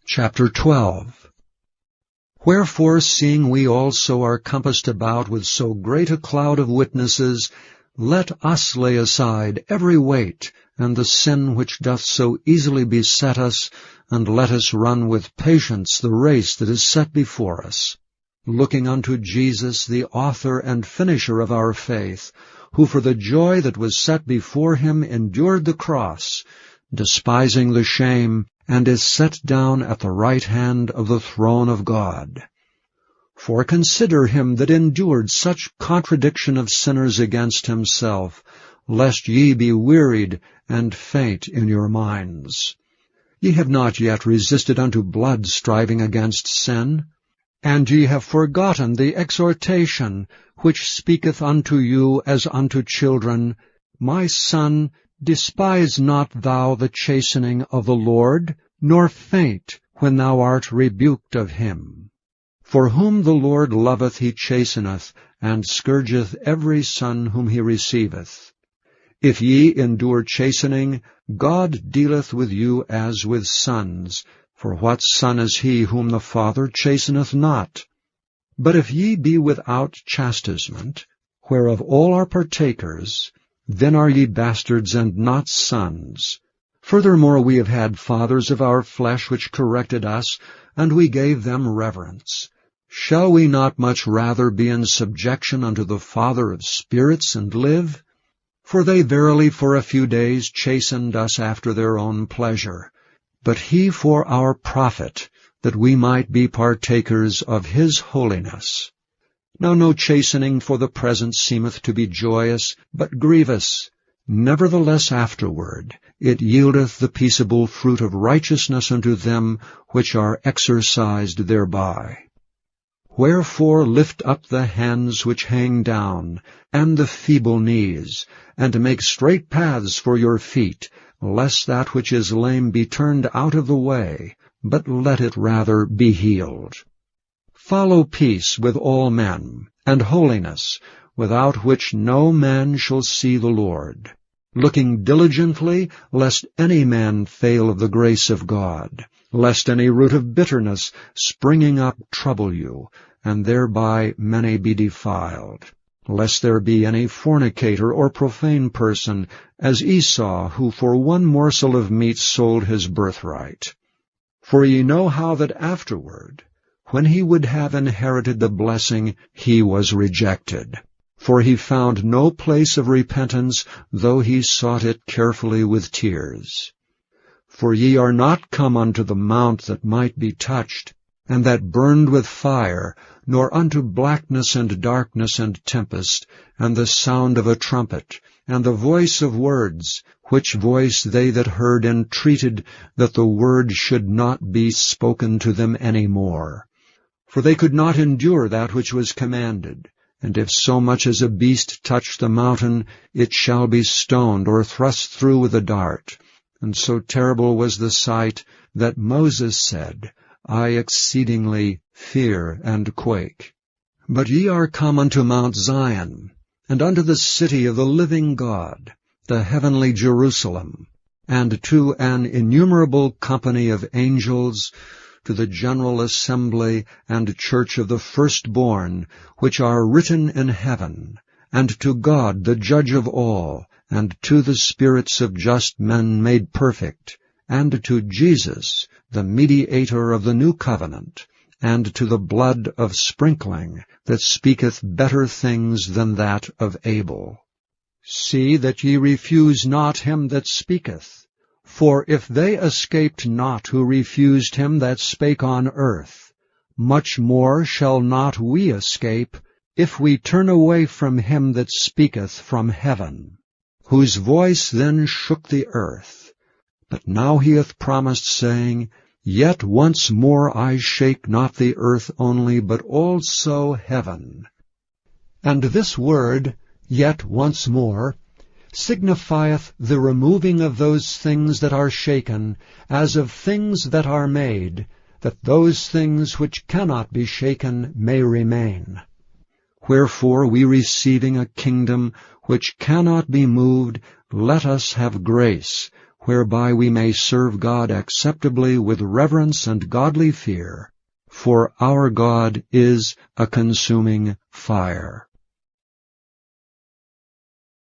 Chapter 12. Wherefore, seeing we also are compassed about with so great a cloud of witnesses, let us lay aside every weight, and the sin which doth so easily beset us, and let us run with patience the race that is set before us, looking unto Jesus, the author and finisher of our faith, who for the joy that was set before him endured the cross, despising the shame, and is set down at the right hand of the throne of God. For consider him that endured such contradiction of sinners against himself, lest ye be wearied and faint in your minds. Ye have not yet resisted unto blood, striving against sin, and ye have forgotten the exhortation which speaketh unto you as unto children, My son, despise not thou the chastening of the Lord, nor faint when thou art rebuked of him. For whom the Lord loveth he chasteneth, and scourgeth every son whom he receiveth. If ye endure chastening, God dealeth with you as with sons. For what son is he whom the Father chasteneth not? But if ye be without chastisement, whereof all are partakers, then are ye bastards and not sons. Furthermore we have had fathers of our flesh which corrected us, and we gave them reverence. Shall we not much rather be in subjection unto the Father of spirits, and live? For they verily for a few days chastened us after their own pleasure, but he for our profit, that we might be partakers of his holiness. Now no chastening for the present seemeth to be joyous, but grievous. Nevertheless afterward it yieldeth the peaceable fruit of righteousness unto them which are exercised thereby. Wherefore lift up the hands which hang down, and the feeble knees, and make straight paths for your feet, lest that which is lame be turned out of the way, but let it rather be healed. Follow peace with all men, and holiness, without which no man shall see the Lord, looking diligently, lest any man fail of the grace of God, lest any root of bitterness springing up trouble you, and thereby many be defiled, lest there be any fornicator or profane person, as Esau, who for one morsel of meat sold his birthright. For ye know how that afterward, when he would have inherited the blessing, he was rejected. For he found no place of repentance, though he sought it carefully with tears. For ye are not come unto the mount that might be touched, and that burned with fire, nor unto blackness and darkness and tempest, and the sound of a trumpet, and the voice of words, which voice they that heard entreated that the word should not be spoken to them any more. For they could not endure that which was commanded. And if so much as a beast touch the mountain, it shall be stoned or thrust through with a dart. And so terrible was the sight that Moses said, I exceedingly fear and quake. But ye are come unto Mount Zion, and unto the city of the living God, the heavenly Jerusalem, and to an innumerable company of angels, to the general assembly and church of the firstborn, which are written in heaven, and to God the judge of all, and to the spirits of just men made perfect, and to Jesus, the mediator of the new covenant, and to the blood of sprinkling, that speaketh better things than that of Abel. See that ye refuse not him that speaketh. For if they escaped not who refused him that spake on earth, much more shall not we escape, if we turn away from him that speaketh from heaven, whose voice then shook the earth. But now he hath promised, saying, Yet once more I shake not the earth only, but also heaven. And this word, yet once more, signifieth the removing of those things that are shaken, as of things that are made, that those things which cannot be shaken may remain. Wherefore we receiving a kingdom which cannot be moved, let us have grace, whereby we may serve God acceptably with reverence and godly fear. For our God is a consuming fire.